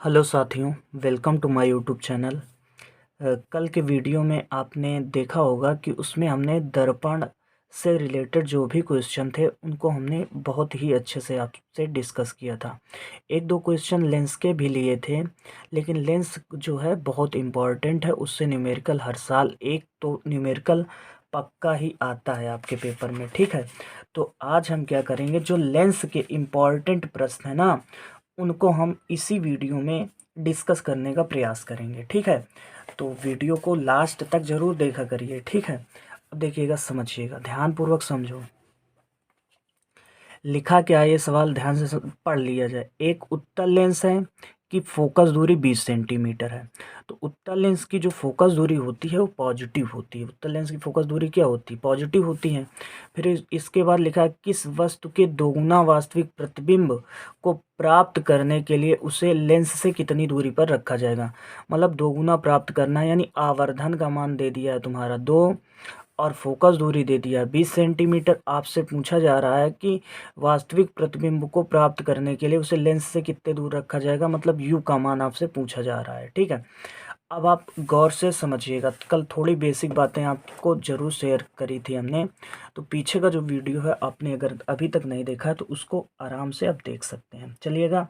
Hello साथियों, welcome to my YouTube channel. कल के वीडियो में आपने देखा होगा कि उसमें हमने दर्पण से रिलेटेड जो भी क्वेश्चन थे उनको हमने बहुत ही अच्छे से आपसे डिस्कस किया था। एक दो क्वेश्चन लेंस के भी लिए थे, लेकिन लेंस जो है बहुत इम्पॉर्टेंट है। उससे न्यूमेरिकल हर साल एक तो न्यूमेरिकल पक्का ही आता है आपके पेपर में, ठीक है। तो आज हम क्या करेंगे, जो लेंस के इम्पॉर्टेंट प्रश्न है ना, उनको हम इसी वीडियो में डिस्कस करने का प्रयास करेंगे, ठीक है। तो वीडियो को लास्ट तक ज़रूर देखा करिए, ठीक है। अब देखिएगा, समझिएगा, ध्यानपूर्वक समझो। लिखा क्या है ये सवाल, ध्यान से पढ़ लिया जाए। एक उत्तल लेंस है कि फोकस दूरी 20 सेंटीमीटर है। तो उत्तल लेंस की जो फोकस दूरी होती है वो पॉजिटिव होती है। उत्तल लेंस की फोकस दूरी क्या होती है? पॉजिटिव होती है। फिर इसके बाद लिखा है, किस वस्तु के दोगुना वास्तविक प्रतिबिंब को प्राप्त करने के लिए उसे लेंस से कितनी दूरी पर रखा जाएगा। मतलब दोगुना प्राप्त करना है, यानी आवर्धन का मान दे दिया है तुम्हारा 2 और फोकस दूरी दे दिया 20 सेंटीमीटर। आपसे पूछा जा रहा है कि वास्तविक प्रतिबिंब को प्राप्त करने के लिए उसे लेंस से कितने दूर रखा जाएगा, मतलब यू का मान आपसे पूछा जा रहा है, ठीक है। अब आप गौर से समझिएगा, कल थोड़ी बेसिक बातें आपको ज़रूर शेयर करी थी हमने। तो पीछे का जो वीडियो है आपने अगर अभी तक नहीं देखा है तो उसको आराम से आप देख सकते हैं। चलिएगा,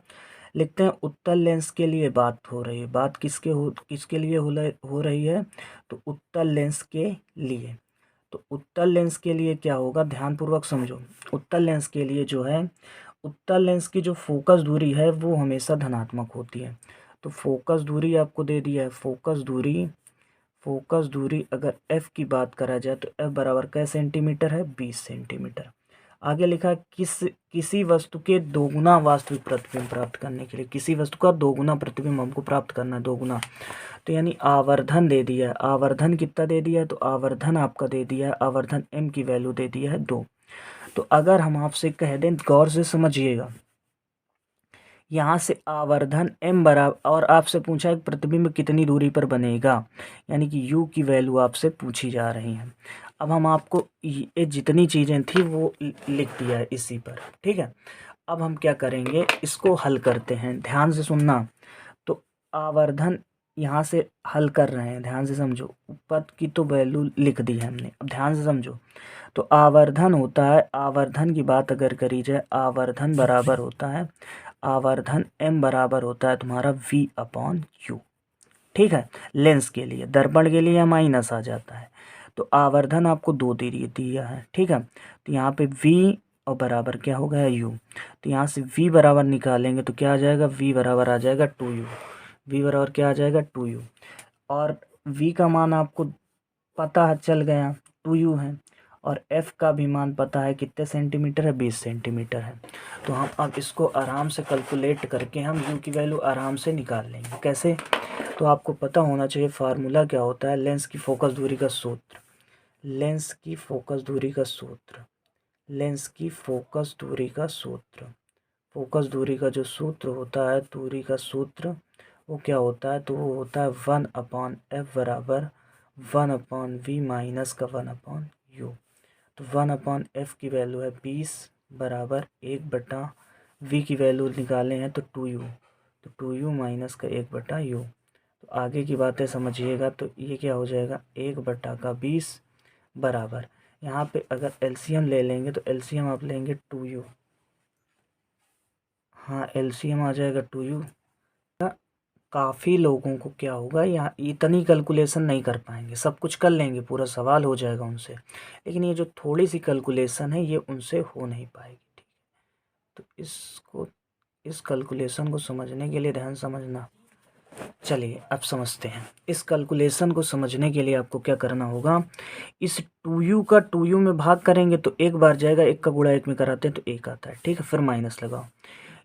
लिखते हैं उत्तल लेंस के लिए बात हो रही है। बात किसके लिए हो रही है? तो उत्तल लेंस के लिए। तो उत्तल लेंस के लिए क्या होगा, ध्यानपूर्वक समझो। उत्तल लेंस के लिए जो है, उत्तल लेंस की जो फोकस दूरी है वो हमेशा धनात्मक होती है। तो फोकस दूरी आपको दे दिया है। फोकस दूरी अगर f की बात करा जाए तो f बराबर कै सेंटीमीटर है? 20 सेंटीमीटर। आगे लिखा है, किसी वस्तु के दोगुना वास्तविक प्रतिबिंब प्राप्त करने के लिए, किसी वस्तु का दोगुना प्रतिबिंब हमको प्राप्त करना है, दोगुना। तो यानी आवर्धन दे दिया है। आवर्धन कितना दे दिया है? तो आवर्धन आपका दे दिया है, आवर्धन m की वैल्यू दे दिया है 2। तो अगर हम आपसे कह दें, गौर से समझिएगा, यहाँ से आवर्धन m बराबर, और आपसे पूछा है प्रतिबिंब कितनी दूरी पर बनेगा, यानी कि u की वैल्यू आपसे पूछी जा रही है। अब हम आपको ये जितनी चीज़ें थी वो लिख दिया है इसी पर, ठीक है। अब हम क्या करेंगे, इसको हल करते हैं, ध्यान से सुनना। तो आवर्धन यहाँ से हल कर रहे हैं, ध्यान से समझो। ऊपर की तो वैल्यू लिख दी है हमने, अब ध्यान से समझो। तो आवर्धन होता है, आवर्धन की बात अगर करी जाए, आवर्धन बराबर होता है, आवर्धन m बराबर होता है तुम्हारा v/u, ठीक है। लेंस के लिए, दर्पण के लिए माइनस आ जाता है। तो आवर्धन आपको 2 दे दिया है, ठीक है। तो यहाँ पे v और बराबर क्या हो गया? u। तो यहाँ से v बराबर निकालेंगे तो क्या आ जाएगा? v बराबर आ जाएगा 2u। v बराबर क्या आ जाएगा? 2u। और v का मान आपको पता है, चल गया 2u है। और f का भी मान पता है, कितने सेंटीमीटर है? 20 सेंटीमीटर है। तो हम अब इसको आराम से कैलकुलेट करके हम u की वैल्यू आराम से निकाल लेंगे। कैसे? तो आपको पता होना चाहिए फार्मूला क्या होता है, लेंस की फोकस दूरी का सूत्र। लेंस की फोकस दूरी का सूत्र, लेंस की फोकस दूरी का सूत्र, फोकस दूरी का जो सूत्र होता है, दूरी का सूत्र, वो क्या होता है? तो वो होता है 1/f बराबर 1/v माइनस का 1/u। तो 1/f की वैल्यू है 20 बराबर 1/v की वैल्यू निकाले हैं तो 2u। तो 2u माइनस का 1/u। तो आगे की बातें समझिएगा। तो ये क्या हो जाएगा? 1/20 बराबर, यहाँ पे अगर एलसीएम ले लेंगे तो एलसीएम आप लेंगे 2u। हाँ, एलसीएम आ जाएगा 2u। काफ़ी लोगों को क्या होगा, यहाँ इतनी कैलकुलेशन नहीं कर पाएंगे, सब कुछ कर लेंगे, पूरा सवाल हो जाएगा उनसे, लेकिन ये जो थोड़ी सी कैलकुलेशन है ये उनसे हो नहीं पाएगी, ठीक है। तो इस कैलकुलेशन को समझने के लिए, ध्यान समझना। चलिए अब समझते हैं। इस कैलकुलेशन को समझने के लिए आपको क्या करना होगा, इस 2u का 2u में भाग करेंगे तो एक बार जाएगा, एक का गुणा एक में कराते हैं तो एक आता है, ठीक है। फिर माइनस लगाओ,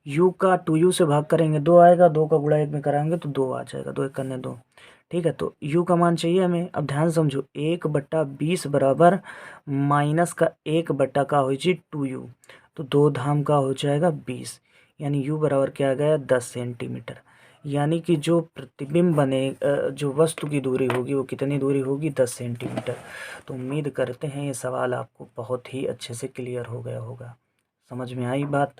u का 2u से भाग करेंगे 2 आएगा, 2 का गुणा एक में कराएंगे तो 2 आ जाएगा, 2 एक करने 2, ठीक है। तो u का मान चाहिए हमें। अब ध्यान समझो, 1/20 बराबर माइनस का 1 का हो जी 2u, तो 2 धाम का हो जाएगा 20, यानी u बराबर क्या आ गया? 10 सेंटीमीटर। यानी कि जो प्रतिबिंब बने, जो वस्तु की दूरी होगी वो कितनी दूरी होगी? 10 सेंटीमीटर। तो उम्मीद करते हैं ये सवाल आपको बहुत ही अच्छे से क्लियर हो गया होगा। समझ में आई बात?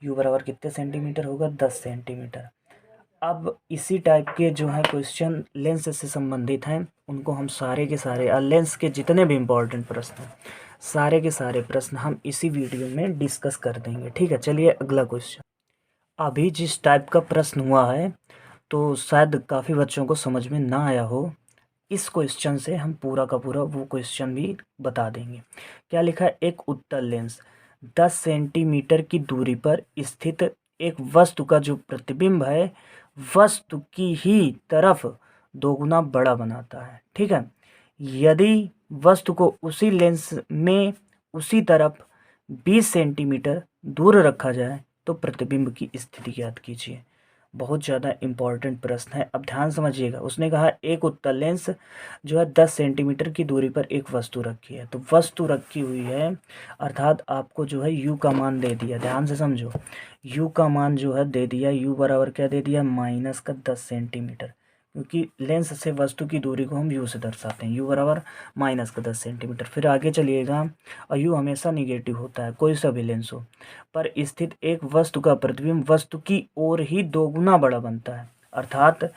u बराबर कितने सेंटीमीटर होगा? 10 सेंटीमीटर। अब इसी टाइप के जो है क्वेश्चन लेंस से संबंधित हैं, उनको हम सारे के सारे लेंस के जितने भी इम्पोर्टेंट प्रश्न हैं, सारे के सारे प्रश्न हम इसी वीडियो में डिस्कस कर देंगे। ठीक है, चलिए अगला क्वेश्चन। अभी जिस टाइप का प्रश्न हुआ है तो शायद काफ़ी बच्चों को समझ में ना आया हो, इस क्वेश्चन से हम पूरा का पूरा वो क्वेश्चन भी बता देंगे। क्या लिखा है, एक उत्तल लेंस 10 सेंटीमीटर की दूरी पर स्थित एक वस्तु का जो प्रतिबिंब है वस्तु की ही तरफ दोगुना बड़ा बनाता है। ठीक है, यदि वस्तु को उसी लेंस में उसी तरफ 20 सेंटीमीटर दूर रखा जाए तो प्रतिबिंब की स्थिति ज्ञात कीजिए। बहुत ज़्यादा इम्पॉर्टेंट प्रश्न है, अब ध्यान समझिएगा। उसने कहा एक उत्तल लेंस जो है 10 सेंटीमीटर की दूरी पर एक वस्तु रखी है, तो वस्तु रखी हुई है अर्थात आपको जो है यू का मान दे दिया। ध्यान से समझो, यू का मान जो है दे दिया, यू बराबर क्या दे दिया, -10 सेंटीमीटर, क्योंकि लेंस से वस्तु की दूरी को हम यू से दर्शाते हैं, यू बराबर -10 सेंटीमीटर। फिर आगे चलिएगा, और यू हमेशा निगेटिव होता है कोई सा भी लेंस हो, पर स्थित एक वस्तु का प्रतिबिंब वस्तु की ओर ही दोगुना बड़ा बनता है, अर्थात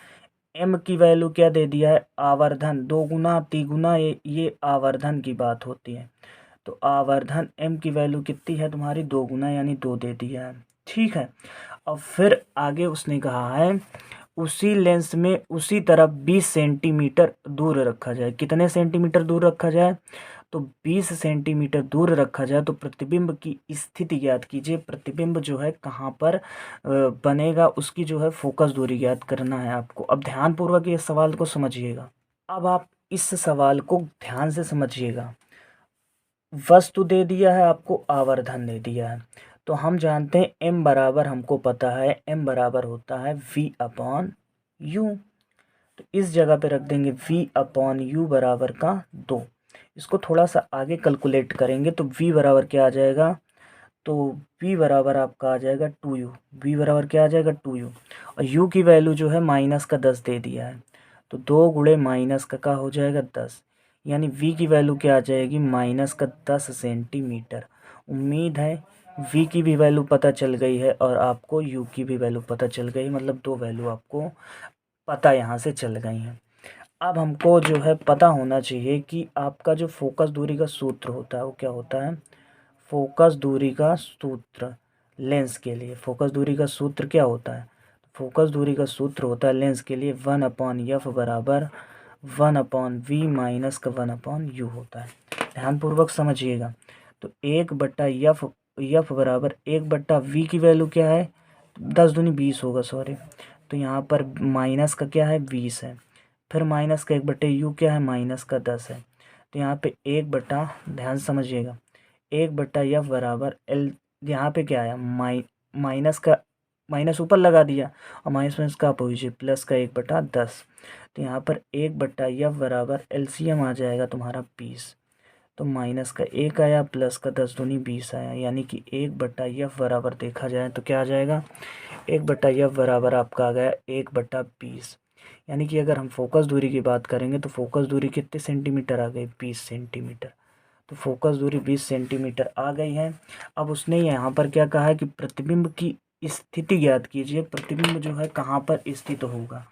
एम की वैल्यू क्या दे दिया है, आवर्धन, दोगुना तिगुना, ये आवर्धन की बात होती है। तो आवर्धन एम की वैल्यू कितनी है तुम्हारी, दोगुना यानी 2 दे दिया है। ठीक है, अब फिर आगे उसने कहा है उसी लेंस में उसी तरफ 20 सेंटीमीटर दूर रखा जाए। कितने सेंटीमीटर दूर रखा जाए, तो 20 सेंटीमीटर दूर रखा जाए तो प्रतिबिंब की स्थिति ज्ञात कीजिए। प्रतिबिंब जो है कहाँ पर बनेगा, उसकी जो है फोकस दूरी ज्ञात करना है आपको। अब ध्यानपूर्वक ये सवाल को समझिएगा। अब आप इस सवाल को ध्यान से समझिएगा। वस्तु दे दिया है आपको, आवर्धन दे दिया है, तो हम जानते हैं एम बराबर, हमको पता है एम बराबर होता है वी अपॉन यू। तो इस जगह पे रख देंगे v अपॉन यू बराबर का 2। इसको थोड़ा सा आगे कैलकुलेट करेंगे तो v बराबर क्या आ जाएगा, तो v बराबर आपका आ जाएगा 2u। v बराबर क्या आ जाएगा, 2u, और u की वैल्यू जो है -10 दे दिया है, तो 2 गुणे -का हो जाएगा 10, यानी v की वैल्यू क्या आ जाएगी, -10 सेंटीमीटर। उम्मीद है v की भी वैल्यू पता चल गई है और आपको u की भी वैल्यू पता चल गई, मतलब 2 वैल्यू आपको पता यहाँ से चल गई हैं। अब हमको जो है पता होना चाहिए कि आपका जो फोकस दूरी का सूत्र होता है वो क्या होता है। फोकस दूरी का सूत्र लेंस के लिए, फोकस दूरी का सूत्र क्या होता है, फोकस दूरी का सूत्र होता है लेंस के लिए 1/f बराबर 1/v माइनस का 1/u होता है। ध्यानपूर्वक समझिएगा। तो 1/f बराबर 1/v की वैल्यू क्या है, 10 दूनी 20 होगा, सॉरी। तो यहाँ पर माइनस का क्या है, 20 है, फिर माइनस का 1/u क्या है, -10 है। तो यहाँ पे 1 ध्यान समझिएगा, 1/f बराबर एल, यहाँ पे क्या आया, माइनस का माइनस ऊपर लगा दिया और माइनस माइनस का अपोजिट प्लस का 1/10। तो यहाँ पर 1/f बराबर एलसीएम आ जाएगा तुम्हारा 20। तो माइनस का 1 आया, प्लस का 10 दूनी 20 आया, यानी कि 1/f बराबर देखा जाए तो क्या आ जाएगा, 1/f बराबर आपका आ गया 1/20। यानी कि अगर हम फोकस दूरी की बात करेंगे तो फोकस दूरी कितने सेंटीमीटर आ गई, 20 सेंटीमीटर। तो फोकस दूरी 20 सेंटीमीटर आ गई है। अब उसने यहाँ पर क्या कहा है कि प्रतिबिंब की स्थिति ज्ञात कीजिए। प्रतिबिंब जो है कहाँ पर स्थित होगा,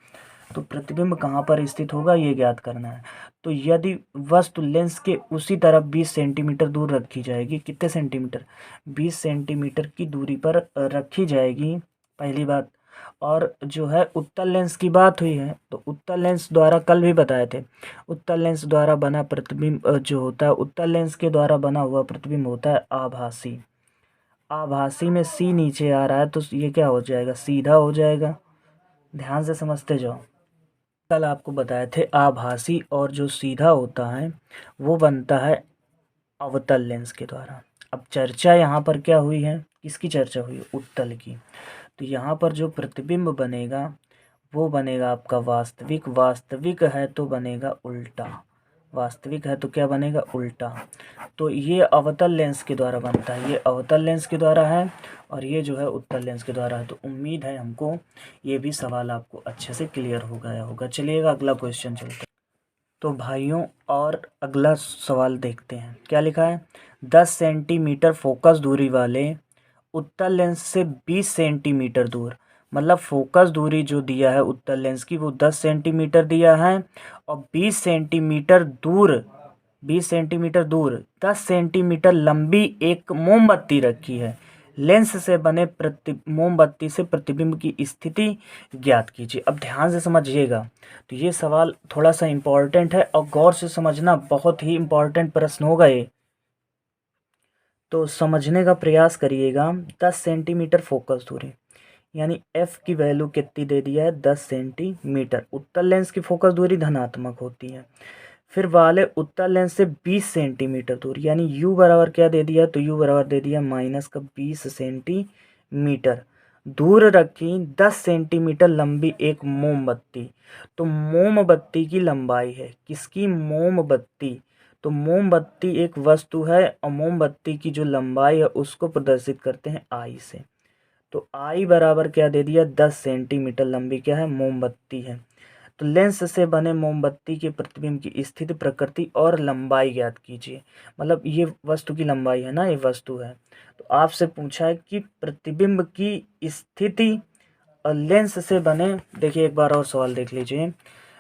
तो प्रतिबिंब कहाँ पर स्थित होगा ये ज्ञात करना है। तो यदि वस्तु लेंस के उसी तरफ 20 सेंटीमीटर दूर रखी जाएगी, कितने सेंटीमीटर, 20 सेंटीमीटर की दूरी पर रखी जाएगी, पहली बात। और जो है उत्तल लेंस की बात हुई है, तो उत्तल लेंस द्वारा कल भी बताए थे, उत्तल लेंस द्वारा बना प्रतिबिंब जो होता है, उत्तल लेंस के द्वारा बना हुआ प्रतिबिंब होता है आभासी। आभासी में सी नीचे आ रहा है तो ये क्या हो जाएगा, सीधा हो जाएगा। ध्यान से समझते जाओ। कल आपको बताए थे आभासी और जो सीधा होता है वो बनता है अवतल लेंस के द्वारा। अब चर्चा यहाँ पर क्या हुई है, किसकी चर्चा हुई है, उत्तल की। तो यहाँ पर जो प्रतिबिंब बनेगा वो बनेगा आपका वास्तविक, वास्तविक है तो बनेगा उल्टा, वास्तविक है तो क्या बनेगा, उल्टा। तो ये अवतल लेंस के द्वारा बनता है, ये अवतल लेंस के द्वारा है और ये जो है उत्तल लेंस के द्वारा है। तो उम्मीद है हमको ये भी सवाल आपको अच्छे से क्लियर हो गया होगा। चलिएगा अगला क्वेश्चन चलते हैं। तो भाइयों और अगला सवाल देखते हैं, क्या लिखा है, 10 सेंटीमीटर फोकस दूरी वाले उत्तल लेंस से 20 सेंटीमीटर दूर मतलब फोकस दूरी जो दिया है उत्तल लेंस की वो 10 सेंटीमीटर दिया है, और 20 सेंटीमीटर दूर 10 सेंटीमीटर लंबी एक मोमबत्ती रखी है। लेंस से बने मोमबत्ती से प्रतिबिंब की स्थिति ज्ञात कीजिए। अब ध्यान से समझिएगा, तो ये सवाल थोड़ा सा इम्पोर्टेंट है और गौर से समझना, बहुत ही इम्पोर्टेंट प्रश्न होगा ये, तो समझने का प्रयास करिएगा। 10 सेंटीमीटर फोकस दूरी, यानी एफ की वैल्यू कितनी दे दिया है, 10 सेंटीमीटर। उत्तल लेंस की फोकस दूरी धनात्मक होती है। फिर वाले उत्तल लेंस से 20 सेंटीमीटर दूर, यानी u बराबर क्या दे दिया, तो u बराबर दे दिया माइनस का 20 सेंटीमीटर दूर रखी 10 सेंटीमीटर लंबी एक मोमबत्ती। तो मोमबत्ती की लंबाई है, किसकी, मोमबत्ती। तो मोमबत्ती एक वस्तु है और मोमबत्ती की जो लंबाई है उसको प्रदर्शित करते हैं आई से। तो आई बराबर क्या दे दिया, 10 सेंटीमीटर लंबी क्या है, मोमबत्ती है। तो लेंस से बने मोमबत्ती के प्रतिबिंब की स्थिति, प्रकृति और लंबाई ज्ञात कीजिए। मतलब ये वस्तु की लंबाई है ना, ये वस्तु है। तो आपसे पूछा है कि प्रतिबिंब की स्थिति और लेंस से बने, देखिए एक बार और सवाल देख लीजिए,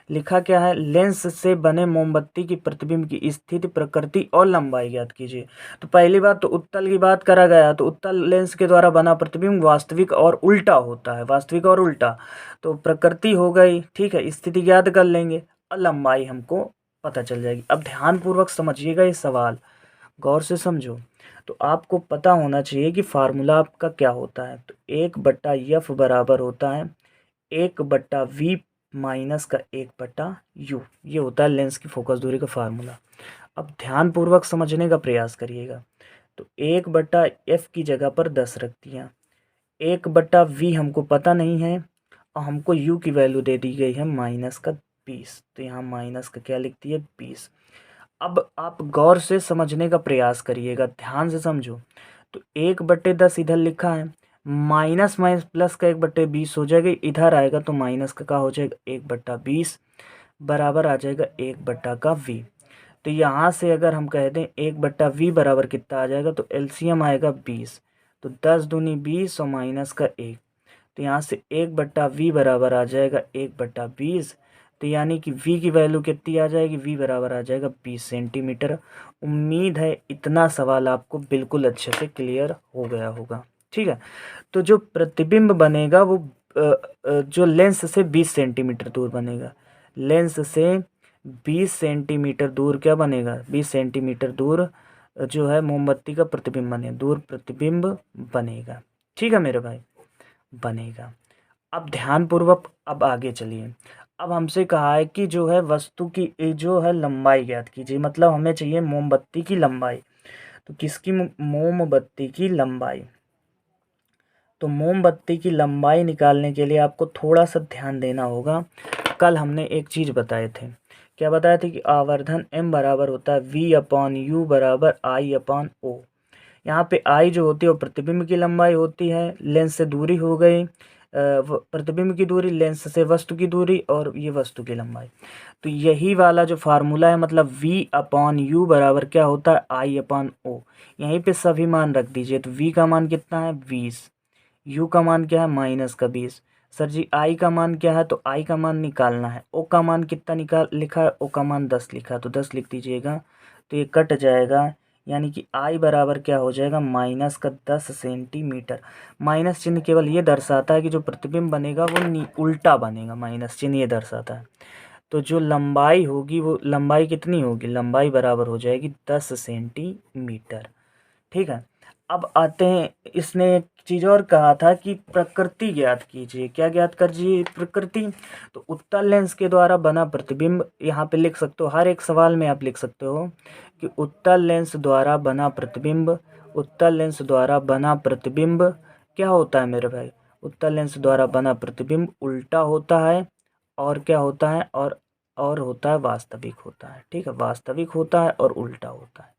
लिखा क्या है, लेंस से बने मोमबत्ती की प्रतिबिंब की स्थिति, प्रकृति और लंबाई ज्ञात कीजिए। तो पहली बात तो उत्तल की बात करा गया, तो उत्तल लेंस के द्वारा बना प्रतिबिंब वास्तविक और उल्टा होता है, वास्तविक और उल्टा। तो प्रकृति हो गई, ठीक है, स्थिति ज्ञात कर लेंगे और लंबाई हमको पता चल जाएगी। अब ध्यानपूर्वक समझिएगा ये सवाल, गौर से समझो। तो आपको पता होना चाहिए कि फार्मूला आपका क्या होता है। तो 1/f बराबर होता है 1/v माइनस का 1/u, ये होता है लेंस की फोकस दूरी का फार्मूला। अब ध्यानपूर्वक समझने का प्रयास करिएगा। तो 1/f की जगह पर 10 रख दिया, 1/v हमको पता नहीं है और हमको u की वैल्यू दे दी गई है माइनस का 20, तो यहाँ माइनस का क्या लिख दिया, 20। अब आप गौर से समझने का प्रयास करिएगा, ध्यान से समझो। तो 1/10 इधर लिखा है, माइनस माइनस प्लस का 1/20 हो जाएगा, इधर आएगा तो माइनस का हो जाएगा 1/20 बराबर आ जाएगा 1/v। तो यहाँ से अगर हम कह दें 1/v बराबर कितना आ जाएगा, तो एलसीएम आएगा 20। तो 10 दूनी 20 और माइनस का 1, तो यहाँ से 1/v बराबर आ जाएगा 1/20। तो यानी कि v की वैल्यू कितनी आ जाएगी, v बराबर आ जाएगा 20 सेंटीमीटर। उम्मीद है इतना सवाल आपको बिल्कुल अच्छे से क्लियर हो गया होगा, ठीक है। तो जो प्रतिबिंब बनेगा वो जो लेंस से 20 सेंटीमीटर दूर बनेगा, लेंस से 20 सेंटीमीटर दूर क्या बनेगा, 20 सेंटीमीटर दूर जो है मोमबत्ती का प्रतिबिंब बनेगा, दूर प्रतिबिंब बनेगा, ठीक है मेरे भाई, बनेगा। अब ध्यानपूर्वक अब आगे चलिए। अब हमसे कहा है कि जो है वस्तु की जो है लंबाई ज्ञात कीजिए, मतलब हमें चाहिए मोमबत्ती की लंबाई। तो किसकी, मोमबत्ती की लंबाई। तो मोमबत्ती की लंबाई निकालने के लिए आपको थोड़ा सा ध्यान देना होगा। कल हमने एक चीज़ बताए थे, क्या बताए थे कि आवर्धन m बराबर होता है v/u बराबर I/o। यहाँ पे I जो होती है वो प्रतिबिंब की लंबाई होती है, लेंस से दूरी हो गई, प्रतिबिंब की दूरी, लेंस से वस्तु की दूरी, और ये वस्तु की लंबाई। तो यही वाला जो फार्मूला है, मतलब v/u बराबर क्या होता है, I/o। यहीं पे सभी मान रख दीजिए। तो v का मान कितना है, 20, u का मान क्या है, माइनस का 20। सर जी i का मान क्या है, तो i का मान निकालना है। o का मान कितना लिखा है, o का मान 10 लिखा है, तो 10 लिख दीजिएगा। तो ये कट जाएगा, यानी कि i बराबर क्या हो जाएगा, माइनस का 10 सेंटीमीटर। माइनस चिन्ह केवल ये दर्शाता है कि जो प्रतिबिंब बनेगा वो उल्टा बनेगा, माइनस चिन्ह ये दर्शाता है। तो जो लंबाई होगी वो लंबाई कितनी होगी, लंबाई बराबर हो जाएगी 10 सेंटीमीटर, ठीक है। अब आते हैं, इसने एक चीज़ और कहा था कि प्रकृति ज्ञात कीजिए, क्या ज्ञात कीजिए, प्रकृति। तो उत्तल लेंस के द्वारा बना प्रतिबिंब, यहाँ पे लिख सकते हो, हर एक सवाल में आप लिख सकते हो कि उत्तल लेंस द्वारा बना प्रतिबिंब, उत्तल लेंस द्वारा बना प्रतिबिंब क्या होता है मेरे भाई, उत्तल लेंस द्वारा बना प्रतिबिंब उल्टा होता है, और क्या होता है, और होता है वास्तविक होता है, ठीक है, वास्तविक होता है और उल्टा होता है,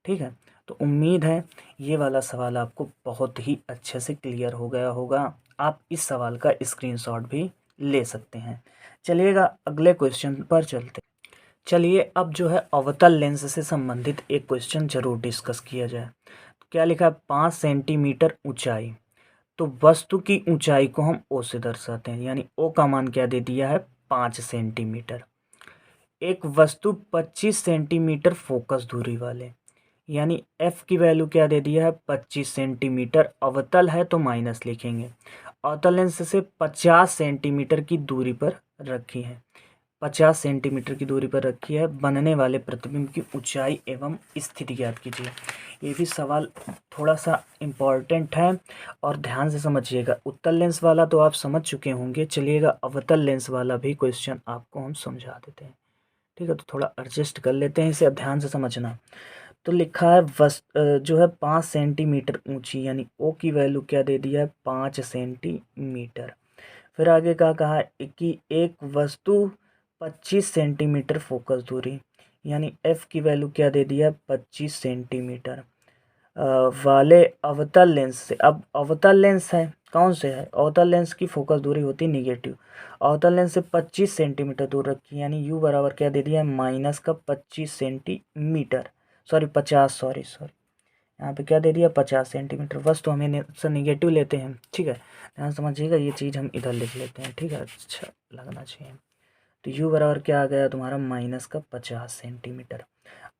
ठीक है। तो उम्मीद है ये वाला सवाल आपको बहुत ही अच्छे से क्लियर हो गया होगा। आप इस सवाल का स्क्रीनशॉट भी ले सकते हैं। चलिएगा अगले क्वेश्चन पर चलते। चलिए अब जो है अवतल लेंस से संबंधित एक क्वेश्चन जरूर डिस्कस किया जाए। क्या लिखा है, 5 सेंटीमीटर ऊंचाई, तो वस्तु की ऊंचाई को हम ओ से दर्शाते हैं, यानी ओ का मान क्या दे दिया है 5 सेंटीमीटर। एक वस्तु 25 सेंटीमीटर फोकस दूरी वाले, यानी एफ की वैल्यू क्या दे दिया है 25 सेंटीमीटर। अवतल है तो माइनस लिखेंगे। अवतल लेंस से 50 सेंटीमीटर की दूरी पर रखी है, 50 सेंटीमीटर की दूरी पर रखी है। बनने वाले प्रतिबिंब की ऊंचाई एवं स्थिति ज्ञात कीजिए। ये भी सवाल थोड़ा सा इम्पॉर्टेंट है और ध्यान से समझिएगा। उत्तल लेंस वाला तो आप समझ चुके होंगे, चलिएगा अवतल लेंस वाला भी क्वेश्चन आपको हम समझा देते हैं। ठीक है, तो थोड़ा एडजस्ट कर लेते हैं, इसे ध्यान से समझना। तो लिखा है जो है 5 सेंटीमीटर ऊंची, यानी ओ की वैल्यू क्या दे दिया है 5 सेंटीमीटर। फिर आगे का कहा है कि एक वस्तु 25 सेंटीमीटर फोकस दूरी, यानी एफ की वैल्यू क्या दे दिया है 25 सेंटीमीटर वाले अवतल लेंस से। अब अवतल लेंस है कौन से है, अवतल लेंस की फोकस दूरी होती है निगेटिव। अवतल लेंस से 25 सेंटीमीटर दूर रखी, यानी यू बराबर क्या दे दिया है माइनस का 25 सेंटीमीटर, सॉरी 50, सॉरी यहाँ पे क्या दे दिया 50 सेंटीमीटर। वस्तु हमें से निगेटिव लेते हैं, ठीक है, ध्यान समझिएगा। ये चीज़ हम इधर लिख लेते हैं, ठीक है, अच्छा लगना चाहिए। तो यू बराबर क्या आ गया तुम्हारा माइनस का 50 सेंटीमीटर।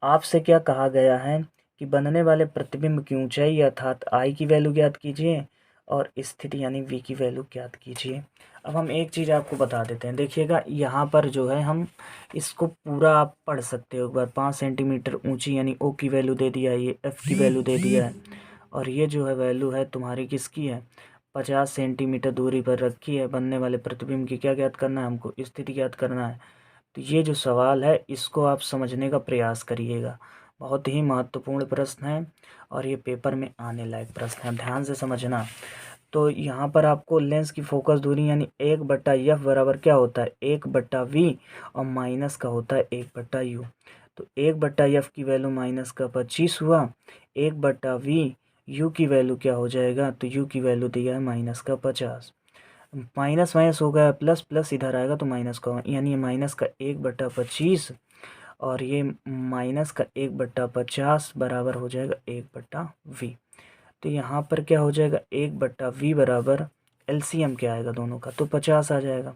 आपसे क्या कहा गया है कि बनने वाले प्रतिबिंब की ऊंचाई अर्थात आई की वैल्यू ज्ञात कीजिए और स्थिति यानी वी की वैल्यू ज्ञात कीजिए। अब हम एक चीज़ आपको बता देते हैं, देखिएगा यहाँ पर जो है हम इसको पूरा आप पढ़ सकते हो एक बार। 5 सेंटीमीटर ऊंची यानी ओ की वैल्यू दे दिया है, ये एफ की वैल्यू दे दिया है, और ये जो है वैल्यू है तुम्हारी किसकी है 50 सेंटीमीटर दूरी पर रखी है। बनने वाले प्रतिबिंब की क्या ज्ञात करना है हमको, स्थिति ज्ञात करना है। तो ये जो सवाल है इसको आप समझने का प्रयास करिएगा, बहुत ही महत्वपूर्ण प्रश्न है और ये पेपर में आने लायक प्रश्न है, ध्यान से समझना। तो यहाँ पर आपको लेंस की फोकस दूरी यानी 1/f बराबर क्या होता है 1/v और माइनस का होता है 1/u। तो 1/f की वैल्यू माइनस का 25 हुआ, 1/v u की वैल्यू क्या हो जाएगा, तो u की वैल्यू दिया है माइनस का 50। माइनस माइनस हो गया प्लस, प्लस इधर आएगा तो माइनस का, यानी ये माइनस का 1/25 और ये माइनस का 1/50 बराबर हो जाएगा 1/v। तो यहाँ पर क्या हो जाएगा 1/v बराबर एलसीएम क्या आएगा दोनों का, तो 50 आ जाएगा।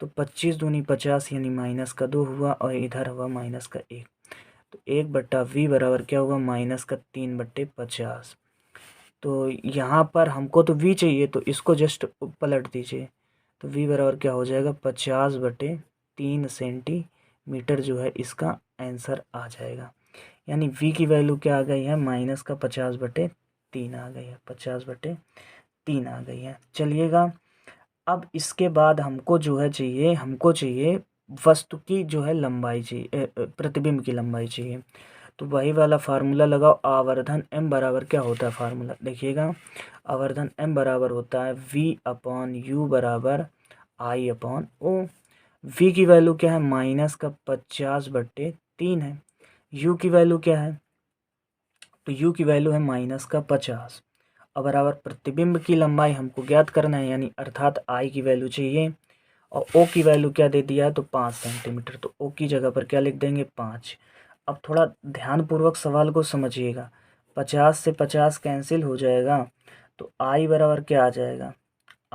तो 25 दूनी 50 यानी माइनस का 2 हुआ और इधर हुआ माइनस का 1। तो 1/v बराबर क्या हुआ माइनस का 3/50। तो यहाँ पर हमको तो v चाहिए, तो इसको जस्ट पलट दीजिए। तो v बराबर क्या हो जाएगा 50/3 सेंटीमीटर जो है इसका आंसर आ जाएगा। यानी v की वैल्यू क्या आ गई है माइनस का 50/3 आ गई है, 50/3 आ गई है। चलिएगा अब इसके बाद हमको जो है चाहिए, हमको चाहिए वस्तु की जो है लंबाई चाहिए, प्रतिबिंब की लंबाई चाहिए। तो वही वाला फार्मूला लगाओ, आवर्धन m बराबर क्या होता है फार्मूला देखिएगा, आवर्धन m बराबर होता है v/u बराबर I/o। v की वैल्यू क्या है माइनस का 50/3 है, u की वैल्यू क्या है, तो u की वैल्यू है माइनस का 50 और बराबर प्रतिबिंब की लंबाई हमको ज्ञात करना है, यानी अर्थात I की वैल्यू चाहिए और O की वैल्यू क्या दे दिया है तो 5 सेंटीमीटर। तो O की जगह पर क्या लिख देंगे 5। अब थोड़ा ध्यानपूर्वक सवाल को समझिएगा, 50 से 50 कैंसिल हो जाएगा तो I बराबर क्या आ जाएगा,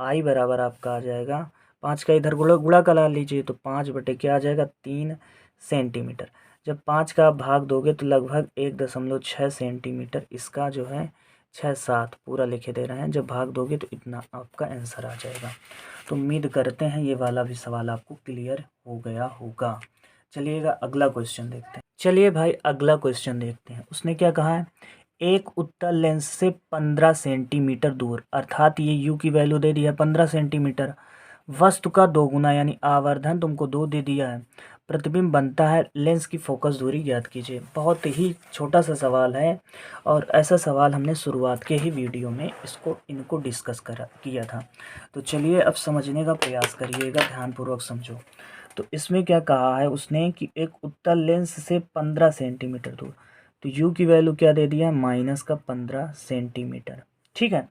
I बराबर आपका आ जाएगा 5 का इधर गुणा गुणा करा लीजिए तो 5 क्या आ जाएगा 3 सेंटीमीटर। जब 5 का आप भाग दोगे तो लगभग 1.6 सेंटीमीटर इसका जो है 6-7 पूरा लिखे दे रहे हैं, जब भाग दोगे तो इतना आपका आंसर आ जाएगा। तो उम्मीद करते हैं ये वाला भी सवाल आपको क्लियर हो गया होगा। चलिएगा अगला क्वेश्चन देखते हैं। चलिए भाई अगला क्वेश्चन देखते हैं, उसने क्या कहा है, एक उत्तल लेंस से 15 सेंटीमीटर दूर, अर्थात ये यू की वैल्यू दे दी है 15 सेंटीमीटर, वस्तु का दोगुना यानी आवर्धन तुमको 2 दे दिया है, प्रतिबिंब बनता है, लेंस की फोकस दूरी ज्ञात कीजिए। बहुत ही छोटा सा सवाल है और ऐसा सवाल हमने शुरुआत के ही वीडियो में इनको डिस्कस किया था। तो चलिए अब समझने का प्रयास करिएगा, ध्यानपूर्वक समझो। तो इसमें क्या कहा है उसने कि एक उत्तल लेंस से 15 सेंटीमीटर दूर, तो u की वैल्यू क्या दे दिया है माइनस का 15 सेंटीमीटर, ठीक है,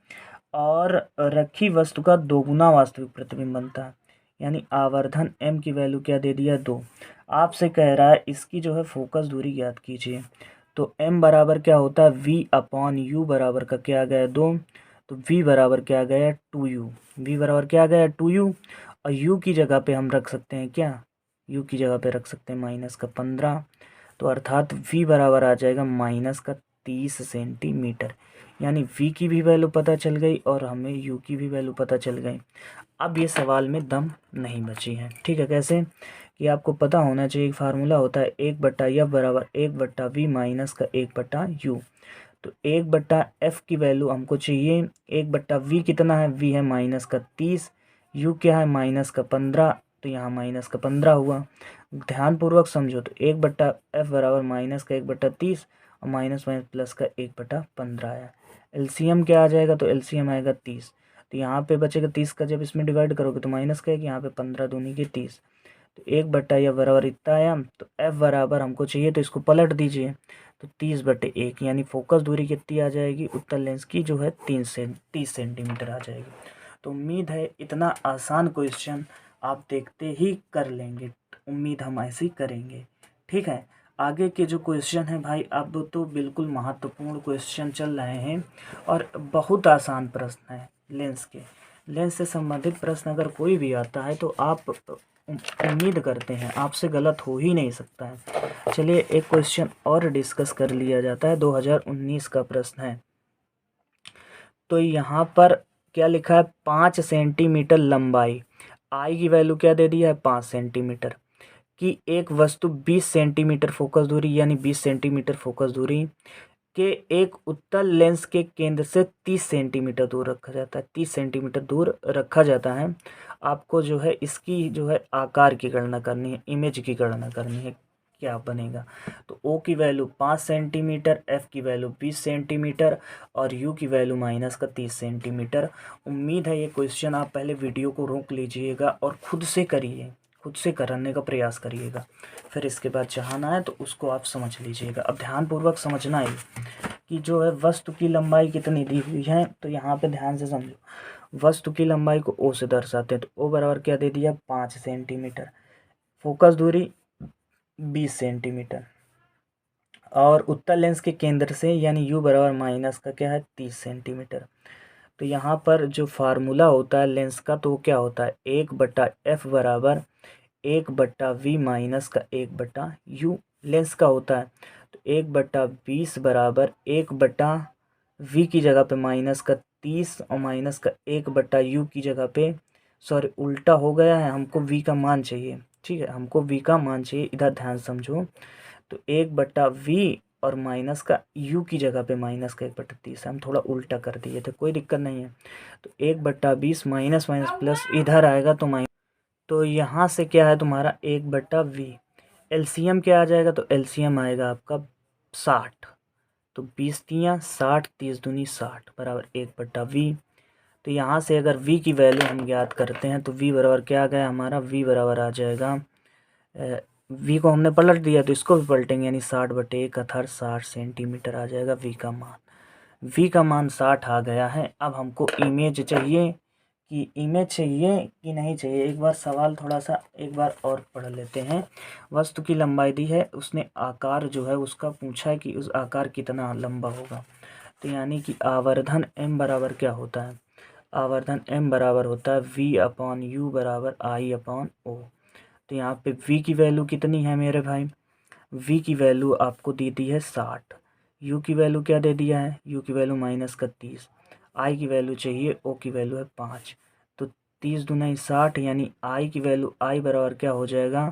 और रखी वस्तु का दोगुना वास्तविक प्रतिबिंब बनता है, यानी आवर्धन m की वैल्यू क्या दे दिया 2। आपसे कह रहा है इसकी जो है फोकस दूरी ज्ञात कीजिए। तो m बराबर क्या होता है v/u बराबर का क्या आ गया 2, तो v बराबर क्या आ गया 2u, v बराबर क्या आ गया 2u, और u की जगह पे हम रख सकते हैं क्या, u की जगह पे रख सकते हैं -15, तो अर्थात v बराबर आ जाएगा -30 सेंटीमीटर। यानी v की भी वैल्यू पता चल गई और हमें u की भी वैल्यू पता चल गई। अब ये सवाल में दम नहीं बची है, ठीक है। कैसे कि आपको पता होना चाहिए, फार्मूला होता है 1/f बराबर 1/v माइनस का 1/u। तो 1/f की वैल्यू हमको चाहिए, 1/v कितना है, v है -30, u क्या है -15, तो यहाँ -15 हुआ। ध्यानपूर्वक समझो, तो 1/f बराबर -1/30 और माइनस माइनस प्लस का 1/15 आया। एलसीएम क्या आ जाएगा, तो एलसीएम आएगा 30, तो यहाँ पे बचेगा 30 का जब इसमें डिवाइड करोगे तो माइनस का है कि यहाँ पे 15 दूनी की 30, तो 1/f बराबर इतना आया। तो f बराबर हमको चाहिए तो इसको पलट दीजिए, तो 30/1 यानी फोकस दूरी कितनी आ जाएगी उत्तल लेंस की जो है 30 सेंटीमीटर आ जाएगी। तो उम्मीद है इतना आसान क्वेश्चन आप देखते ही कर लेंगे, उम्मीद हम ऐसे ही करेंगे, ठीक है। आगे के जो क्वेश्चन है भाई, अब तो बिल्कुल महत्वपूर्ण क्वेश्चन चल रहे हैं और बहुत आसान प्रश्न है लेंस के। लेंस से संबंधित प्रश्न अगर कोई भी आता है तो आप उम्मीद करते हैं आपसे गलत हो ही नहीं सकता है। चलिए एक क्वेश्चन और डिस्कस कर लिया जाता है, 2019 का प्रश्न है। तो यहाँ पर क्या लिखा है, 5 सेंटीमीटर लंबाई, आई की वैल्यू क्या दे दी है 5 सेंटीमीटर की एक वस्तु 20 सेंटीमीटर फोकस दूरी यानी 20 सेंटीमीटर फोकस दूरी के एक उत्तल लेंस के केंद्र से 30 सेंटीमीटर दूर रखा जाता है, 30 सेंटीमीटर दूर रखा जाता है। आपको जो है इसकी जो है आकार की गणना करनी है, इमेज की गणना करनी है, क्या बनेगा। तो ओ की वैल्यू 5 सेंटीमीटर, एफ की वैल्यू 20 सेंटीमीटर और यू की वैल्यू -30 सेंटीमीटर। उम्मीद है ये क्वेश्चन आप पहले वीडियो को रोक लीजिएगा और खुद से करिए, खुद से करने का प्रयास करिएगा, फिर इसके बाद चाहना है तो उसको आप समझ लीजिएगा। अब ध्यानपूर्वक समझना है कि जो है वस्तु की लंबाई कितनी दी हुई है, तो यहाँ पे ध्यान से समझो। वस्तु की लंबाई को ओ से दर्शाते हैं, तो ओ बराबर क्या दे दिया 5 सेंटीमीटर, फोकस दूरी 20 सेंटीमीटर और उत्तल लेंस के केंद्र से यानी यू बराबर माइनस का क्या है 30 सेंटीमीटर। तो यहाँ पर जो फार्मूला होता है लेंस का तो वो क्या होता है 1/f बराबर 1/v माइनस का 1/u लेंस का होता है। तो 1/20 बराबर 1/v की जगह पे -30 और माइनस का 1/u की जगह पे, सॉरी उल्टा हो गया है, हमको v का मान चाहिए, ठीक है, हमको v का मान चाहिए, इधर ध्यान समझो। तो 1/v और माइनस का u की जगह पे माइनस का 1/30, हम थोड़ा उल्टा कर दिए थे, कोई दिक्कत नहीं है। तो 1/20 माइनस माइनस प्लस इधर आएगा तो माइनस, तो यहाँ से क्या है तुम्हारा 1/v। एलसीएम क्या आ जाएगा, तो एलसीएम आएगा आपका 60, तो 20 तियाँ 60, 30 दूनी 60 बराबर 1/v। तो यहाँ से अगर v की वैल्यू हम ज्ञात करते हैं तो v बराबर क्या आ गया हमारा, v बराबर आ जाएगा v को हमने पलट दिया तो इसको भी पलटेंगे यानी 60/1 अर्थात 60 सेंटीमीटर आ जाएगा v का मान। v का मान 60 आ गया है। अब हमको इमेज चाहिए, कि इमेज चाहिए कि नहीं चाहिए, एक बार सवाल थोड़ा सा एक बार और पढ़ लेते हैं। वस्तु की लंबाई दी है, उसने आकार जो है उसका पूछा है कि उस आकार कितना लंबा होगा। तो यानी कि आवर्धन m बराबर क्या होता है, आवर्धन m बराबर होता है v/u बराबर I/o। तो यहाँ पे v की वैल्यू कितनी है मेरे भाई, v की वैल्यू आपको दी दी है 60, u की वैल्यू क्या दे दिया है, u की वैल्यू -30, i की वैल्यू चाहिए, o की वैल्यू है 5, तो 30 दूनी 60 यानी i की वैल्यू i बराबर क्या हो जाएगा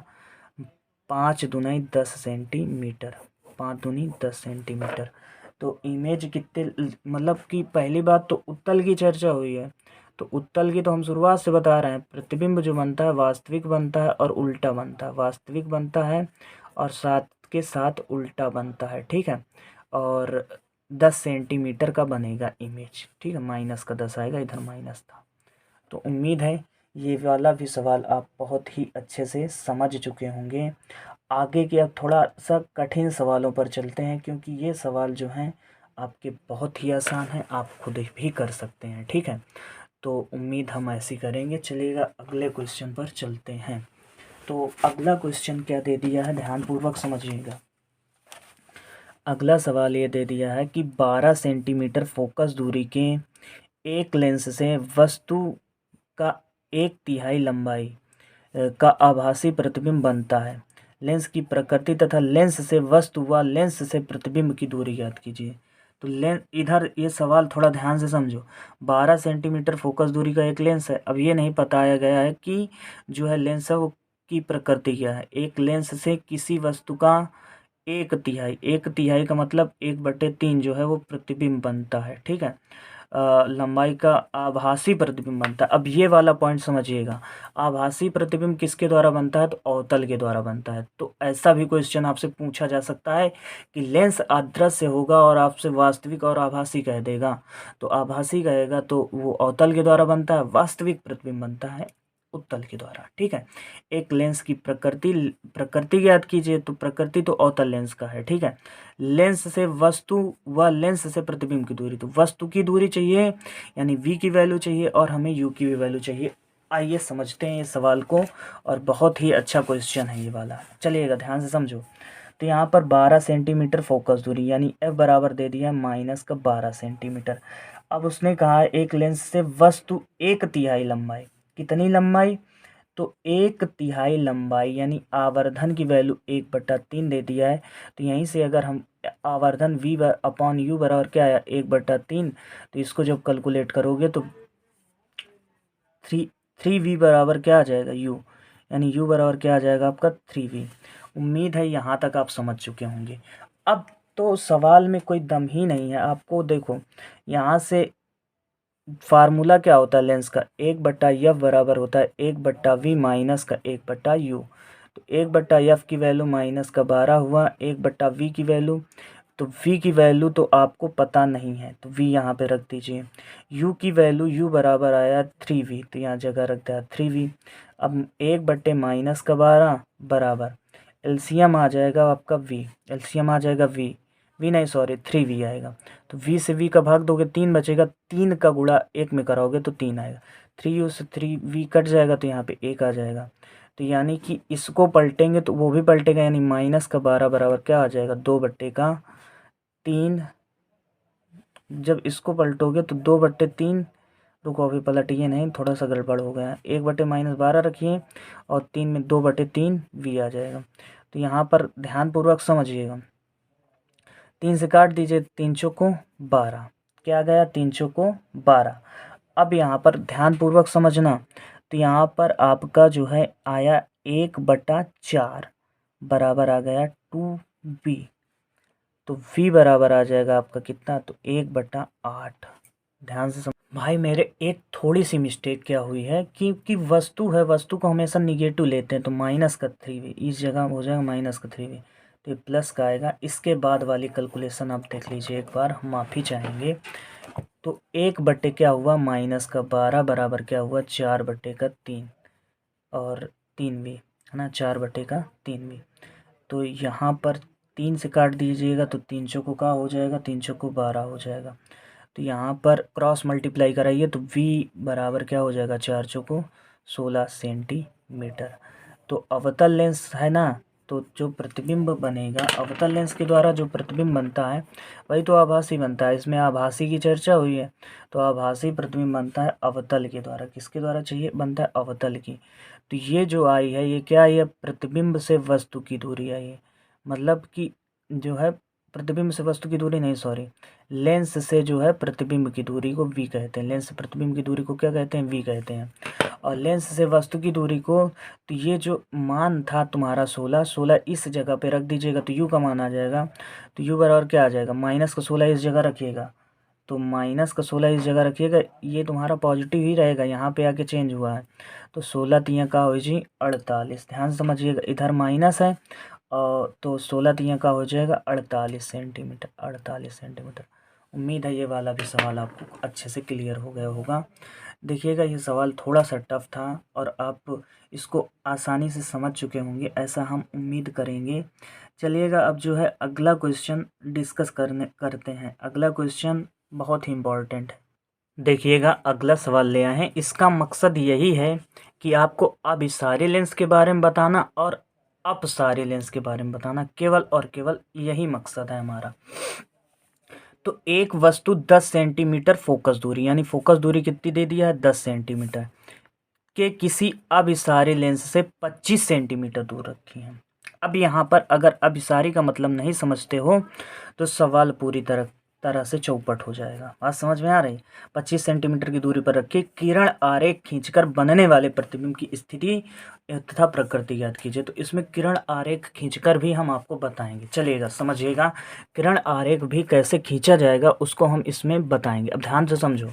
5 दूनी 10 सेंटीमीटर, 5 दूनी 10 सेंटीमीटर। तो इमेज कितने, मतलब कि पहली बात तो उत्तल की चर्चा हुई है, तो उत्तल की तो हम शुरुआत से बता रहे हैं, प्रतिबिंब जो बनता है वास्तविक बनता है और उल्टा बनता है, वास्तविक बनता है और साथ के साथ उल्टा बनता है, ठीक है। और 10 सेंटीमीटर का बनेगा इमेज, ठीक है, माइनस का 10 आएगा, इधर माइनस था। तो उम्मीद है ये वाला भी सवाल आप बहुत ही अच्छे से समझ चुके होंगे। आगे के अब थोड़ा सा कठिन सवालों पर चलते हैं, क्योंकि ये सवाल जो हैं आपके बहुत ही आसान हैं, आप खुद भी कर सकते हैं, ठीक है। तो उम्मीद हम ऐसी करेंगे। चलिएगा अगले क्वेश्चन पर चलते हैं। तो अगला क्वेश्चन क्या दे दिया है, ध्यानपूर्वक समझिएगा। अगला सवाल ये दे दिया है कि 12 सेंटीमीटर फोकस दूरी के एक लेंस से वस्तु का 1/3 लंबाई का आभासी प्रतिबिंब बनता है। लेंस की प्रकृति तथा लेंस से वस्तु व लेंस से प्रतिबिंब की दूरी ज्ञात कीजिए। तो लेंस, इधर ये सवाल थोड़ा ध्यान से समझो। 12 सेंटीमीटर फोकस दूरी का एक लेंस है। अब ये नहीं बताया गया है कि जो है लेंस है वो की प्रकृति क्या है। एक लेंस से किसी वस्तु का 1/3 का मतलब 1/3 जो है वो प्रतिबिंब बनता है, ठीक है। लंबाई का आभासी प्रतिबिंब बनता है। अब ये वाला पॉइंट समझिएगा, आभासी प्रतिबिंब किसके द्वारा बनता है, तो अवतल के द्वारा बनता है। तो ऐसा भी क्वेश्चन आपसे पूछा जा सकता है कि लेंस अदृश्य होगा और आपसे वास्तविक और आभासी कह देगा। तो आभासी कहेगा तो वो अवतल के द्वारा बनता है, वास्तविक प्रतिबिंब बनता है उत्तल के द्वारा, ठीक है। एक लेंस की प्रकृति प्रकृति याद कीजिए, तो प्रकृति तो अवतल लेंस का है, ठीक है। लेंस से वस्तु व लेंस से प्रतिबिंब की दूरी, तो वस्तु की दूरी चाहिए यानी v की वैल्यू चाहिए और हमें u की भी वैल्यू चाहिए। आइए समझते हैं इस सवाल को, और बहुत ही अच्छा क्वेश्चन है ये वाला, चलिएगा ध्यान से समझो। तो यहाँ पर 12 सेंटीमीटर फोकस दूरी यानी f बराबर दे दिया -12 सेंटीमीटर। अब उसने कहा एक लेंस से वस्तु 1/3 लंबाई, कितनी लंबाई, तो 1/3 लंबाई यानी आवर्धन की वैल्यू 1/3 दे दिया है। तो यहीं से अगर हम आवर्धन v अपॉन u बराबर क्या आया 1/3, तो इसको जब कैलकुलेट करोगे तो 3v बराबर क्या आ जाएगा u, यानी u बराबर क्या आ जाएगा आपका 3v। उम्मीद है यहाँ तक आप समझ चुके होंगे। अब तो सवाल में कोई दम ही नहीं है। आपको देखो यहाँ से फार्मूला क्या होता है लेंस का, 1/f बराबर होता है 1/v माइनस का 1/u। तो 1/f की वैल्यू -12 हुआ, 1/v की वैल्यू, तो v की वैल्यू तो आपको पता नहीं है तो v यहाँ पे रख दीजिए। u की वैल्यू u बराबर आया 3v, तो यहाँ जगह रख दिया 3v। अब 1/-12 बराबर एलसीएम आ जाएगा आपका v, एलसीएम आ जाएगा v नहीं सॉरी 3v आएगा। तो v से v का भाग दोगे 3 बचेगा, 3 का गुणा 1 में कराओगे तो 3 आएगा। 3u से 3v कट जाएगा तो यहाँ पे 1 आ जाएगा। तो यानी कि इसको पलटेंगे तो वो भी पलटेगा, यानी -12 बराबर क्या आ जाएगा 2/3। जब इसको पलटोगे तो 2/3, रुको अभी पलटिए नहीं, थोड़ा सा गड़बड़ हो गया। 1/-12 रखिए और 3 में 2/3 v आ जाएगा। तो यहाँ पर ध्यानपूर्वक समझिएगा, 3 से काट दीजिए, 3 चौको 12, क्या गया 3 चौको 12। अब यहाँ पर ध्यानपूर्वक समझना, तो यहाँ पर आपका जो है आया 1/4 बराबर आ गया 2v। तो v बराबर आ जाएगा आपका कितना, तो 1/8। ध्यान से भाई मेरे एक थोड़ी सी मिस्टेक क्या हुई है कि वस्तु है, वस्तु को हमेशा निगेटिव लेते हैं, तो -3v इस जगह हो जाएगा -3v, तो ये प्लस का आएगा। इसके बाद वाली कैलकुलेशन आप देख लीजिए एक बार, हम माफ़ी चाहेंगे। तो 1/, क्या हुआ -12 बराबर क्या हुआ 4/3 और 3v, है ना, 4/3v। तो यहाँ पर 3 से काट दीजिएगा तो 3 चौको का हो जाएगा, 3 चौको 12 हो जाएगा। तो यहाँ पर क्रॉस मल्टीप्लाई कराइए तो v बराबर क्या हो जाएगा 4 चौको 16 सेंटीमीटर। तो अवतल लेंस है ना, तो जो प्रतिबिंब बनेगा अवतल लेंस के द्वारा जो प्रतिबिंब बनता है वही तो आभासी बनता है। इसमें आभासी की चर्चा हुई है, तो आभासी प्रतिबिंब बनता है अवतल के द्वारा। किसके द्वारा चाहिए, बनता है अवतल की। तो ये जो आई है ये क्या आई है, प्रतिबिंब से वस्तु की दूरी आई है। मतलब कि जो है प्रतिबिंब से वस्तु की दूरी नहीं सॉरी, लेंस से जो है प्रतिबिंब की दूरी को v कहते हैं। लेंस से प्रतिबिंब की दूरी को क्या कहते हैं, v कहते हैं। और लेंस से वस्तु की दूरी को, तो ये जो मान था तुम्हारा 16 इस जगह पे रख दीजिएगा तो u का मान आ जाएगा। तो u बराबर क्या आ जाएगा, -16 इस जगह रखिएगा, तो -16 इस जगह रखिएगा, ये तुम्हारा पॉजिटिव ही रहेगा, यहाँ पे आके चेंज हुआ है। तो 16 तियाँ का हो जी 48, ध्यान से समझिएगा, इधर माइनस है और तो 16 तियाँ का हो जाएगा 48 सेंटीमीटर, 48 सेंटीमीटर। उम्मीद है ये वाला भी सवाल आपको अच्छे से क्लियर हो गया होगा। देखिएगा ये सवाल थोड़ा सा टफ था और आप इसको आसानी से समझ चुके होंगे, ऐसा हम उम्मीद करेंगे। चलिएगा अब जो है अगला क्वेश्चन डिस्कस करते हैं। अगला क्वेश्चन बहुत ही इम्पोर्टेंट है। देखिएगा अगला सवाल ले आए हैं, इसका मकसद यही है कि आपको अभिसारी लेंस के बारे में बताना और अपसारी लेंस के बारे में बताना, केवल और केवल यही मकसद है हमारा। तो एक वस्तु 10 सेंटीमीटर फोकस दूरी, यानी फोकस दूरी कितनी दे दिया है 10 सेंटीमीटर, के किसी अभिसारी लेंस से 25 सेंटीमीटर दूर रखी है। अब यहाँ पर अगर अभिसारी का मतलब नहीं समझते हो तो सवाल पूरी तरह से चौपट हो जाएगा। बात समझ में आ रही? 25 सेंटीमीटर की दूरी पर रखिए, किरण आरेख खींचकर बनने वाले प्रतिबिंब की स्थिति तथा प्रकृति ज्ञात कीजिए। तो इसमें किरण आरेख खींचकर भी हम आपको बताएंगे, चलिएगा समझिएगा। किरण आरेख भी कैसे खींचा जाएगा उसको हम इसमें बताएंगे। अब ध्यान से समझो।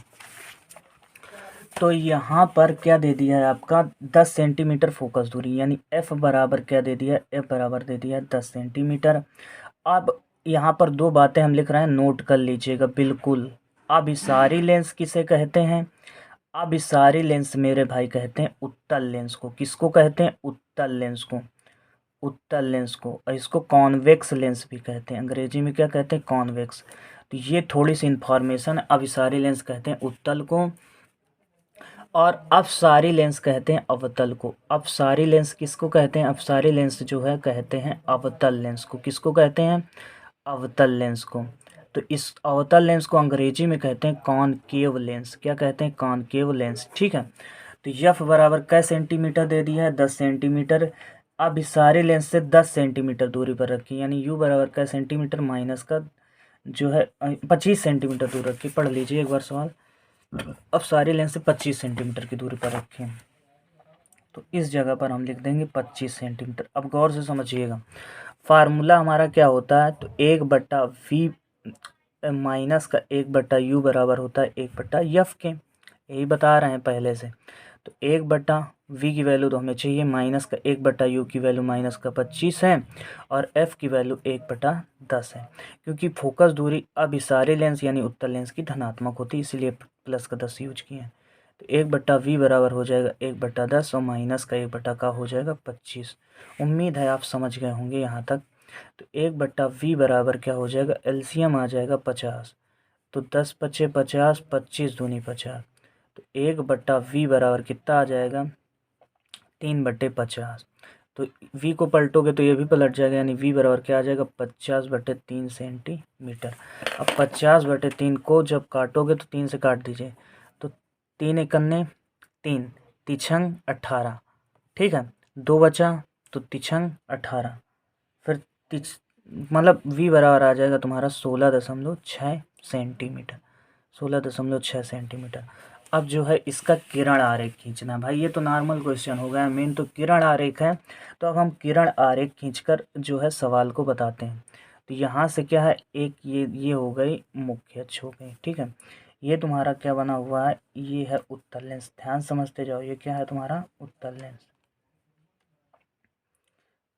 तो यहाँ पर क्या दे दिया है आपका 10 सेंटीमीटर फोकस दूरी, यानी एफ बराबर क्या दे दिया, एफ बराबर दे दिया 10 सेंटीमीटर। अब यहाँ पर दो बातें हम लिख रहे हैं, नोट कर लीजिएगा बिल्कुल। अभिसारी लेंस किसे कहते हैं? अभिसारी लेंस मेरे भाई कहते हैं उत्तल लेंस को। किसको कहते हैं? उत्तल लेंस को। उत्तल लेंस को, और इसको कॉन्वेक्स लेंस भी कहते हैं। अंग्रेजी में क्या कहते हैं? कॉन्वेक्स। तो ये थोड़ी सी इंफॉर्मेशन। अभिसारी लेंस कहते हैं उत्तल को, और अपसारी लेंस कहते हैं अवतल को। अपसारी लेंस किसको कहते हैं? अपसारी लेंस जो है कहते हैं अवतल लेंस को। किसको कहते हैं? अवतल लेंस को। तो इस अवतल लेंस को अंग्रेजी में कहते हैं कॉनकेव लेंस। क्या कहते हैं? Concave lens. ठीक है। तो एफ बराबर कै सेंटीमीटर दे दिया है? 10 सेंटीमीटर। अब इस सारे लेंस से 10 सेंटीमीटर दूरी पर रखी, यानी यू बराबर कै सेंटीमीटर माइनस का जो है 25 सेंटीमीटर दूर रखी। पढ़ लीजिए एक बार सवाल। अब सारे लेंस से 25 सेंटीमीटर की दूरी पर रखें, तो इस जगह पर हम लिख देंगे 25 सेंटीमीटर। अब गौर से समझिएगा, फार्मूला हमारा क्या होता है? तो 1/v माइनस का 1/u बराबर होता है 1/f के। यही बता रहे हैं पहले से। तो 1/v की वैल्यू तो हमें चाहिए माइनस का 1/u की वैल्यू माइनस का 25 है, और f की वैल्यू 1/10 है। क्योंकि फोकस दूरी अभिसारी लेंस यानी उत्तल लेंस की धनात्मक होती है, इसीलिए प्लस का 10 यूज किए हैं। तो 1/v बराबर हो जाएगा 1/10, और माइनस का 1 का हो जाएगा 25। उम्मीद है आप समझ गए होंगे यहाँ तक। तो 1/v बराबर क्या हो जाएगा? एलसीएम आ जाएगा 50। तो 10 पचे 50, 25 दूनी 50। तो 1/v बराबर कितना आ जाएगा? 3/50। तो v को पलटोगे तो ये भी पलट जाएगा, यानी v बराबर क्या आ जाएगा? 50/3 सेंटीमीटर। अब 50/3 को जब काटोगे तो 3 से काट दीजिए, तो 3 एकन्ने 3, तिछंग 18। ठीक है, 2 बचा तो तिछंग 18, फिर मतलब v बराबर आ जाएगा तुम्हारा 16.6 सेंटीमीटर। 16.6 सेंटीमीटर। अब जो है इसका किरण आरेख खींचना। भाई ये तो नॉर्मल क्वेश्चन हो गया, मेन तो किरण आरेख है। तो अब हम किरण आरेख खींचकर जो है सवाल को बताते हैं। तो यहाँ से क्या है, एक ये हो गई मुख्य अक्ष हो गई। ठीक है, ये तुम्हारा क्या बना हुआ है? ये है उत्तल लेंस। ध्यान समझते जाओ, ये क्या है तुम्हारा? उत्तल लेंस।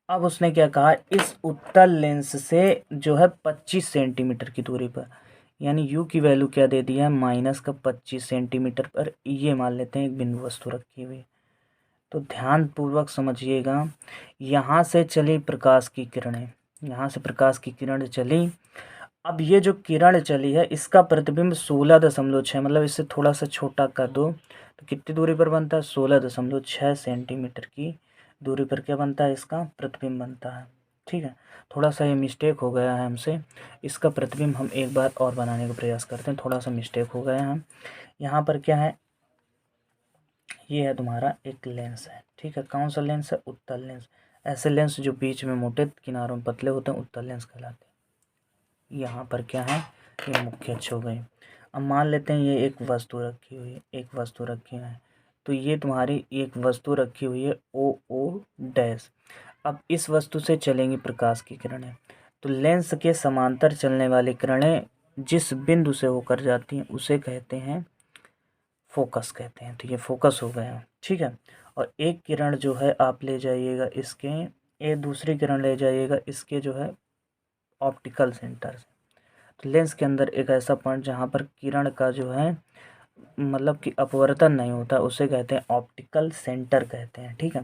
अब उसने क्या कहा? इस उत्तल लेंस से जो है 25 सेंटीमीटर की दूरी पर, यानी यू की वैल्यू क्या दे दी है? माइनस का 25 सेंटीमीटर पर ये मान लेते हैं एक बिंदु वस्तु रखी हुई। तो ध्यान पूर्वक समझिएगा, यहाँ से चली प्रकाश की किरणें, यहाँ से प्रकाश की किरण चली। अब ये जो किरण चली है इसका प्रतिबिंब 16.6, मतलब इससे थोड़ा सा छोटा कर दो तो कितनी दूरी पर बनता है? 16.6 सेंटीमीटर की दूरी पर क्या बनता है? इसका प्रतिबिंब बनता है। ठीक है, थोड़ा सा ये मिस्टेक हो गया है हमसे। इसका प्रतिबिंब हम एक बार और बनाने का प्रयास करते हैं, थोड़ा सा मिस्टेक हो गया है। यहाँ पर क्या है? ये है तुम्हारा एक लेंस है। ठीक है, कौन सा लेंस है? उत्तल लेंस। ऐसे लेंस जो बीच में मोटे किनारों में पतले होते हैं उत्तल लेंस कहलाते हैं। यहाँ पर क्या है? ये मुख्य अक्ष हो गई। अब मान लेते हैं ये एक वस्तु रखी हुई है, एक वस्तु रखी हुई है। तो ये तुम्हारी एक वस्तु रखी हुई है ओ डैश। अब इस वस्तु से चलेंगी प्रकाश की किरणें। तो लेंस के समांतर चलने वाली किरणें जिस बिंदु से होकर जाती हैं उसे कहते हैं फोकस कहते हैं। तो ये फोकस हो गया। ठीक है, और एक किरण जो है आप ले जाइएगा इसके, एक दूसरी किरण ले जाइएगा इसके जो है ऑप्टिकल सेंटर से। तो लेंस के अंदर एक ऐसा पॉइंट जहाँ पर किरण का जो है मतलब कि अपवर्तन नहीं होता, उसे कहते हैं ऑप्टिकल सेंटर कहते हैं। ठीक है,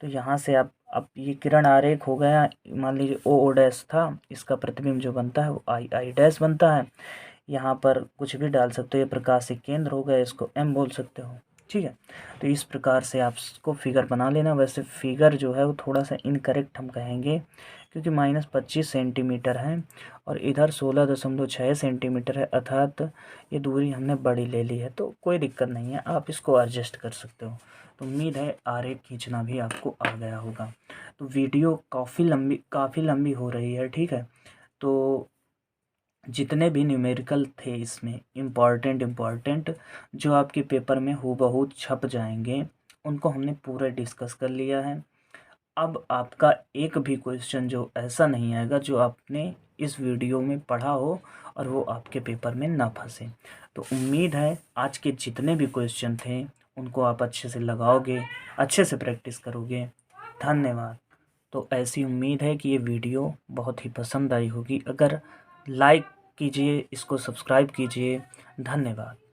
तो यहाँ से आप अब ये किरण आरेख हो गया। मान लीजिए ओ डैश था, इसका प्रतिबिंब जो बनता है वो आई डैश बनता है। यहाँ पर कुछ भी डाल सकते हो, ये प्रकाश के केंद्र हो गया, इसको एम बोल सकते हो। ठीक है। तो इस प्रकार से आप इसको फिगर बना लेना। वैसे फिगर जो है वो थोड़ा सा इनकरेक्ट हम कहेंगे, क्योंकि -25 सेंटीमीटर है और इधर 16.6 सेंटीमीटर है, अर्थात ये दूरी हमने बड़ी ले ली है। तो कोई दिक्कत नहीं है, आप इसको एडजस्ट कर सकते हो। तो उम्मीद है आरेख खींचना भी आपको आ गया होगा। तो वीडियो काफ़ी लंबी हो रही है, ठीक है। तो जितने भी न्यूमेरिकल थे इसमें इम्पॉर्टेंट जो आपके पेपर में हूबहू छप जाएंगे, उनको हमने पूरा डिस्कस कर लिया है। अब आपका एक भी क्वेश्चन जो ऐसा नहीं आएगा जो आपने इस वीडियो में पढ़ा हो और वो आपके पेपर में ना फंसे। तो उम्मीद है आज के जितने भी क्वेश्चन थे उनको आप अच्छे से लगाओगे, अच्छे से प्रैक्टिस करोगे। धन्यवाद। तो ऐसी उम्मीद है कि ये वीडियो बहुत ही पसंद आई होगी। अगर लाइक कीजिए, इसको सब्सक्राइब कीजिए। धन्यवाद।